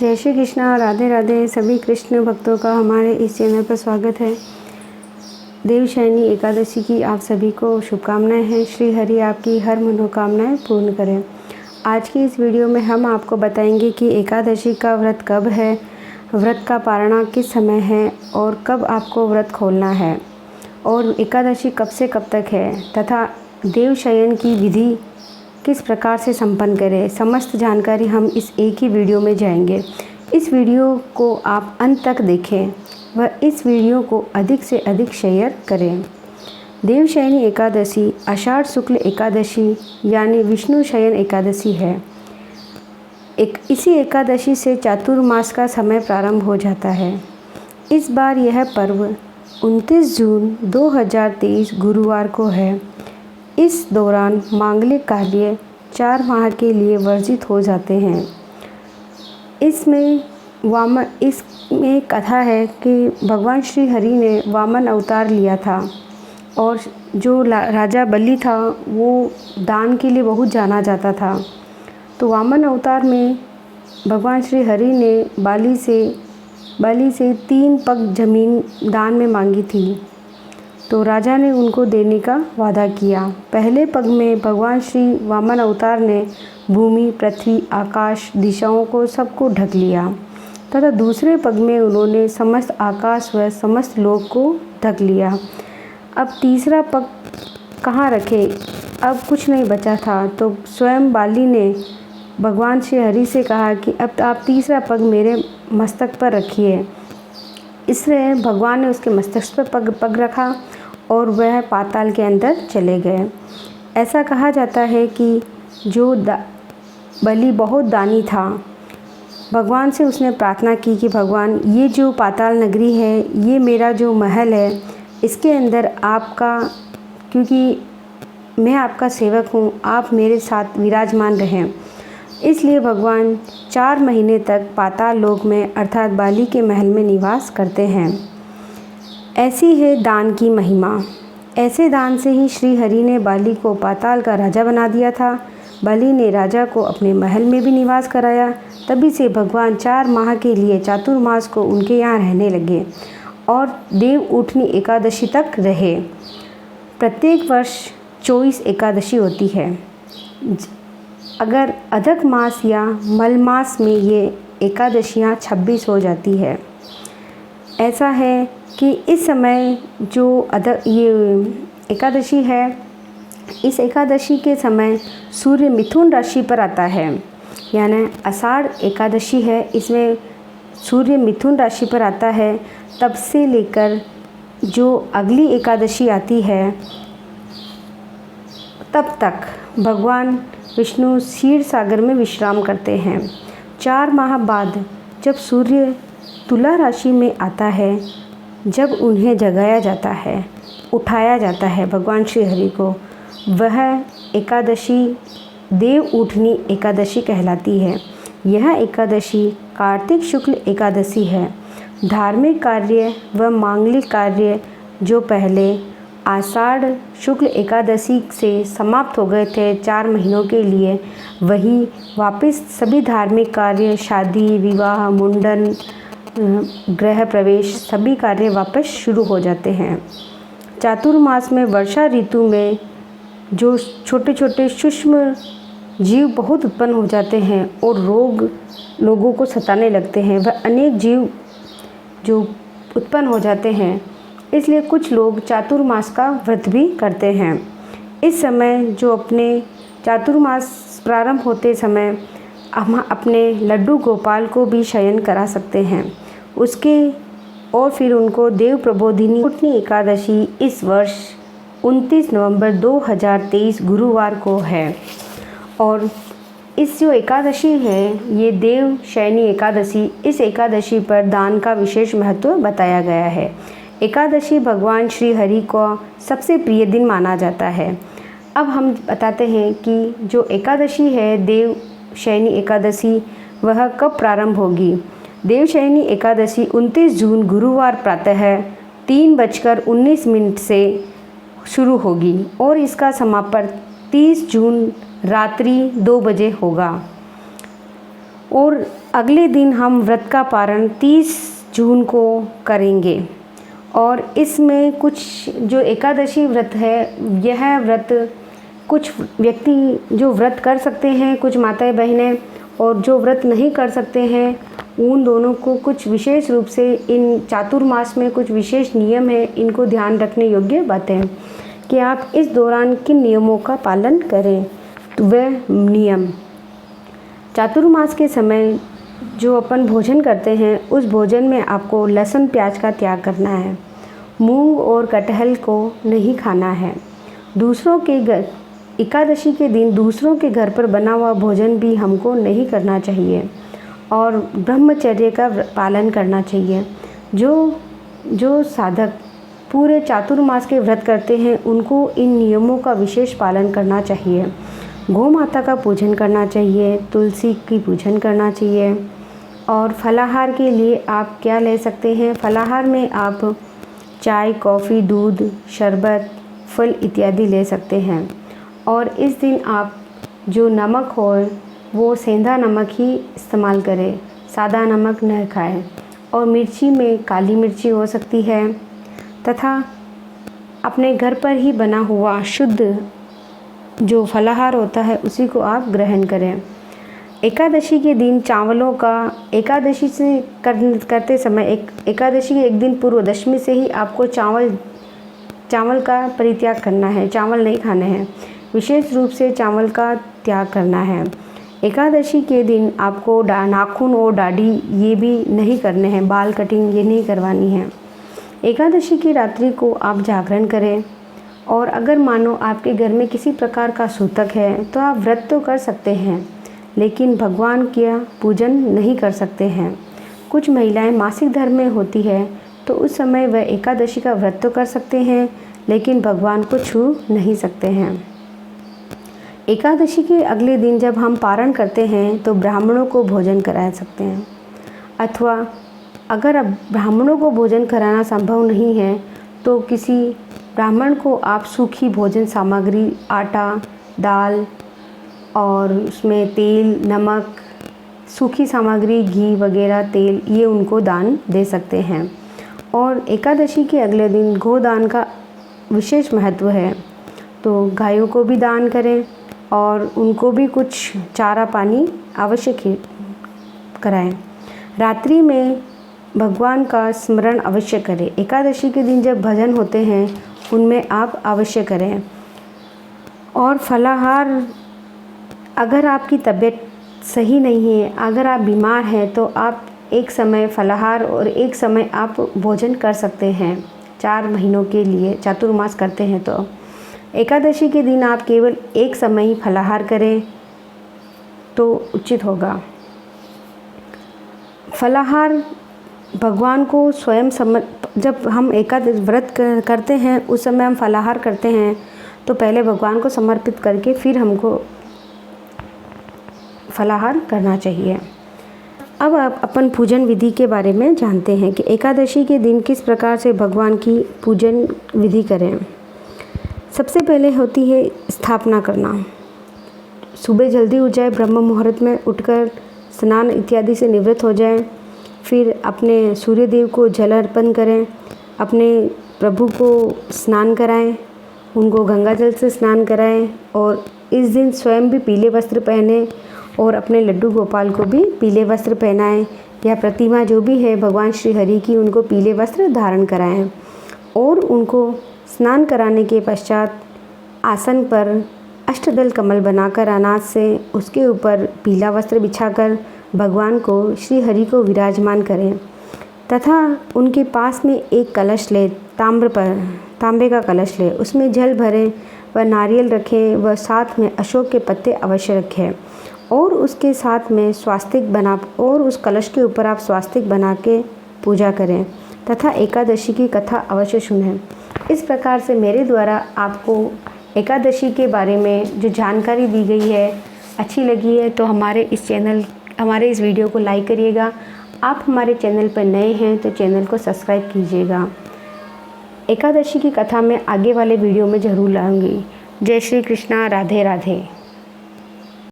जय श्री कृष्णा, राधे राधे। सभी कृष्ण भक्तों का हमारे इस चैनल पर स्वागत है। देवशयनी एकादशी की आप सभी को शुभकामनाएं हैं। श्री हरि आपकी हर मनोकामनाएं पूर्ण करें। आज की इस वीडियो में हम आपको बताएंगे कि एकादशी का व्रत कब है, व्रत का पारणा किस समय है और कब आपको व्रत खोलना है, और एकादशी कब से कब तक है तथा देवशयन की विधि किस प्रकार से संपन्न करें। समस्त जानकारी हम इस एक ही वीडियो में जाएंगे। इस वीडियो को आप अंत तक देखें व इस वीडियो को अधिक से अधिक शेयर करें। देवशयनी एकादशी आषाढ़ शुक्ल एकादशी यानी विष्णु शयन एकादशी है। इसी एकादशी से चातुर्मास का समय प्रारंभ हो जाता है। इस बार यह पर्व 29 जून 2023 गुरुवार को है। इस दौरान मांगलिक कार्य 4 माह के लिए वर्जित हो जाते हैं। इसमें कथा है कि भगवान श्री हरि ने वामन अवतार लिया था और जो राजा बलि था वो दान के लिए बहुत जाना जाता था। तो वामन अवतार में भगवान श्री हरि ने बलि से 3 पग जमीन दान में मांगी थी। तो राजा ने उनको देने का वादा किया। पहले पग में भगवान श्री वामन अवतार ने भूमि, पृथ्वी, आकाश, दिशाओं को सबको ढक लिया तथा दूसरे पग में उन्होंने समस्त आकाश व समस्त लोक को ढक लिया। अब तीसरा पग कहाँ रखे, अब कुछ नहीं बचा था। तो स्वयं बाली ने भगवान श्री हरि से कहा कि अब आप तीसरा पग मेरे मस्तक पर रखिए। इसलिए भगवान ने उसके मस्तक पर पग रखा और वह पाताल के अंदर चले गए। ऐसा कहा जाता है कि जो बलि बहुत दानी था, भगवान से उसने प्रार्थना की कि भगवान ये जो पाताल नगरी है, ये मेरा जो महल है, इसके अंदर आपका, क्योंकि मैं आपका सेवक हूँ, आप मेरे साथ विराजमान रहें। इसलिए भगवान 4 महीने तक पाताल लोक में अर्थात बाली के महल में निवास करते हैं। ऐसी है दान की महिमा। ऐसे दान से ही श्री हरि ने बाली को पाताल का राजा बना दिया था। बाली ने राजा को अपने महल में भी निवास कराया। तभी से भगवान 4 माह के लिए चातुर्मास को उनके यहाँ रहने लगे और देव उठनी एकादशी तक रहे। प्रत्येक वर्ष 24 एकादशी होती है। अगर अधिक मास या मल मास में ये एकादशियाँ 26 हो जाती है। ऐसा है कि इस समय जो ये एकादशी है, इस एकादशी के समय सूर्य मिथुन राशि पर आता है, यानी आषाढ़ एकादशी है। इसमें सूर्य मिथुन राशि पर आता है। तब से लेकर जो अगली एकादशी आती है तब तक भगवान विष्णु क्षीर सागर में विश्राम करते हैं। 4 माह बाद जब सूर्य तुला राशि में आता है, जब उन्हें जगाया जाता है, उठाया जाता है भगवान श्री हरि को, वह एकादशी देव उठनी एकादशी कहलाती है। यह एकादशी कार्तिक शुक्ल एकादशी है। धार्मिक कार्य व मांगलिक कार्य जो पहले आषाढ़ शुक्ल एकादशी से समाप्त हो गए थे 4 महीनों के लिए, वही वापस सभी धार्मिक कार्य, शादी, विवाह, मुंडन, गृह प्रवेश, सभी कार्य वापस शुरू हो जाते हैं। चातुर्मास में वर्षा ऋतु में जो छोटे छोटे सूक्ष्म जीव बहुत उत्पन्न हो जाते हैं और रोग लोगों को सताने लगते हैं, वह अनेक जीव जो उत्पन्न हो जाते हैं। इसलिए कुछ लोग चातुर्मास का व्रत भी करते हैं। इस समय जो अपने चातुर्मास प्रारंभ होते समय हम अपने लड्डू गोपाल को भी शयन करा सकते हैं और फिर उनको देव प्रबोधिनी उठनी एकादशी इस वर्ष 29 नवंबर 2023 गुरुवार को है। और इस जो एकादशी है, ये देव शयनी एकादशी, इस एकादशी पर दान का विशेष महत्व बताया गया है। एकादशी भगवान श्री हरि को सबसे प्रिय दिन माना जाता है। अब हम बताते हैं कि जो एकादशी है देव शयनी एकादशी, वह कब प्रारंभ होगी। देवशयनी एकादशी 29 जून गुरुवार प्रातः 3:19 से शुरू होगी और इसका समापन 30 जून रात्रि 2 बजे होगा। और अगले दिन हम व्रत का पारण 30 जून को करेंगे। और इसमें कुछ जो एकादशी व्रत है, यह व्रत कुछ व्यक्ति जो व्रत कर सकते हैं, कुछ माताएं बहनें, और जो व्रत नहीं कर सकते हैं उन दोनों को कुछ विशेष रूप से इन चातुर्मास में कुछ विशेष नियम है, इनको ध्यान रखने योग्य बातें हैं कि आप इस दौरान किन नियमों का पालन करें। तो वह नियम, चातुर्मास के समय जो अपन भोजन करते हैं उस भोजन में आपको लहसुन प्याज का त्याग करना है, मूंग और कटहल को नहीं खाना है, दूसरों के घर एकादशी के दिन दूसरों के घर पर बना हुआ भोजन भी हमको नहीं करना चाहिए, और ब्रह्मचर्य का पालन करना चाहिए। जो साधक पूरे चातुर्मास के व्रत करते हैं उनको इन नियमों का विशेष पालन करना चाहिए। गौ माता का पूजन करना चाहिए, तुलसी की पूजन करना चाहिए। और फलाहार के लिए आप क्या ले सकते हैं? फलाहार में आप चाय, कॉफ़ी, दूध, शरबत, फल इत्यादि ले सकते हैं। और इस दिन आप जो नमक हो वो सेंधा नमक ही इस्तेमाल करें, सादा नमक न खाएं। और मिर्ची में काली मिर्ची हो सकती है, तथा अपने घर पर ही बना हुआ शुद्ध जो फलाहार होता है उसी को आप ग्रहण करें। एकादशी के दिन चावलों का, एकादशी से करते समय एकादशी के एक दिन पूर्व, दशमी से ही आपको चावल का परित्याग करना है, चावल नहीं खाने हैं, विशेष रूप से चावल का त्याग करना है। एकादशी के दिन आपको नाखून और दाढ़ी ये भी नहीं करने हैं, बाल कटिंग ये नहीं करवानी है। एकादशी की रात्रि को आप जागरण करें। और अगर मानो आपके घर में किसी प्रकार का सूतक है तो आप व्रत तो कर सकते हैं, लेकिन भगवान का पूजन नहीं कर सकते हैं। कुछ महिलाएं मासिक धर्म में होती है तो उस समय वह एकादशी का व्रत तो कर सकते हैं, लेकिन भगवान को छू नहीं सकते हैं। एकादशी के अगले दिन जब हम पारण करते हैं तो ब्राह्मणों को भोजन करा सकते हैं, अथवा अगर अब ब्राह्मणों को भोजन कराना संभव नहीं है तो किसी ब्राह्मण को आप सूखी भोजन सामग्री, आटा, दाल और उसमें तेल, नमक, सूखी सामग्री, घी वगैरह, तेल, ये उनको दान दे सकते हैं। और एकादशी के अगले दिन गोदान का विशेष महत्व है, तो गायों को भी दान करें और उनको भी कुछ चारा पानी अवश्य कराएं। रात्रि में भगवान का स्मरण अवश्य करें। एकादशी के दिन जब भजन होते हैं उनमें आप अवश्य करें। और फलाहार, अगर आपकी तबीयत सही नहीं है, अगर आप बीमार हैं तो आप एक समय फलाहार और एक समय आप भोजन कर सकते हैं। 4 महीनों के लिए चातुर्मास करते हैं तो एकादशी के दिन आप केवल एक समय ही फलाहार करें तो उचित होगा। फलाहार भगवान को स्वयं जब हम एकादशी व्रत करते हैं उस समय हम फलाहार करते हैं तो पहले भगवान को समर्पित करके फिर हमको फलाहार करना चाहिए। अब आप अपन पूजन विधि के बारे में जानते हैं कि एकादशी के दिन किस प्रकार से भगवान की पूजन विधि करें। सबसे पहले होती है स्थापना करना। सुबह जल्दी उठ जाए, ब्रह्म मुहूर्त में उठकर स्नान इत्यादि से निवृत्त हो जाए, फिर अपने सूर्य देव को जल अर्पण करें, अपने प्रभु को स्नान कराएं, उनको गंगा जल से स्नान कराएं और इस दिन स्वयं भी पीले वस्त्र पहने और अपने लड्डू गोपाल को भी पीले वस्त्र पहनाएं, या प्रतिमा जो भी है भगवान श्री हरि की उनको पीले वस्त्र धारण कराएं। और उनको स्नान कराने के पश्चात आसन पर अष्टदल कमल बनाकर अनाज से उसके ऊपर पीला वस्त्र बिछाकर भगवान को, श्री हरि को विराजमान करें, तथा उनके पास में एक कलश ले, तांबे का कलश ले, उसमें जल भरें व नारियल रखें व साथ में अशोक के पत्ते अवश्य रखें और उसके साथ में स्वास्तिक बना, और उस कलश के ऊपर आप स्वास्तिक बना के पूजा करें तथा एकादशी की कथा अवश्य सुनें। इस प्रकार से मेरे द्वारा आपको एकादशी के बारे में जो जानकारी दी गई है अच्छी लगी है तो हमारे इस वीडियो को लाइक करिएगा। आप हमारे चैनल पर नए हैं तो चैनल को सब्सक्राइब कीजिएगा। एकादशी की कथा मैं आगे वाले वीडियो में ज़रूर लाऊंगी। जय श्री कृष्णा, राधे राधे।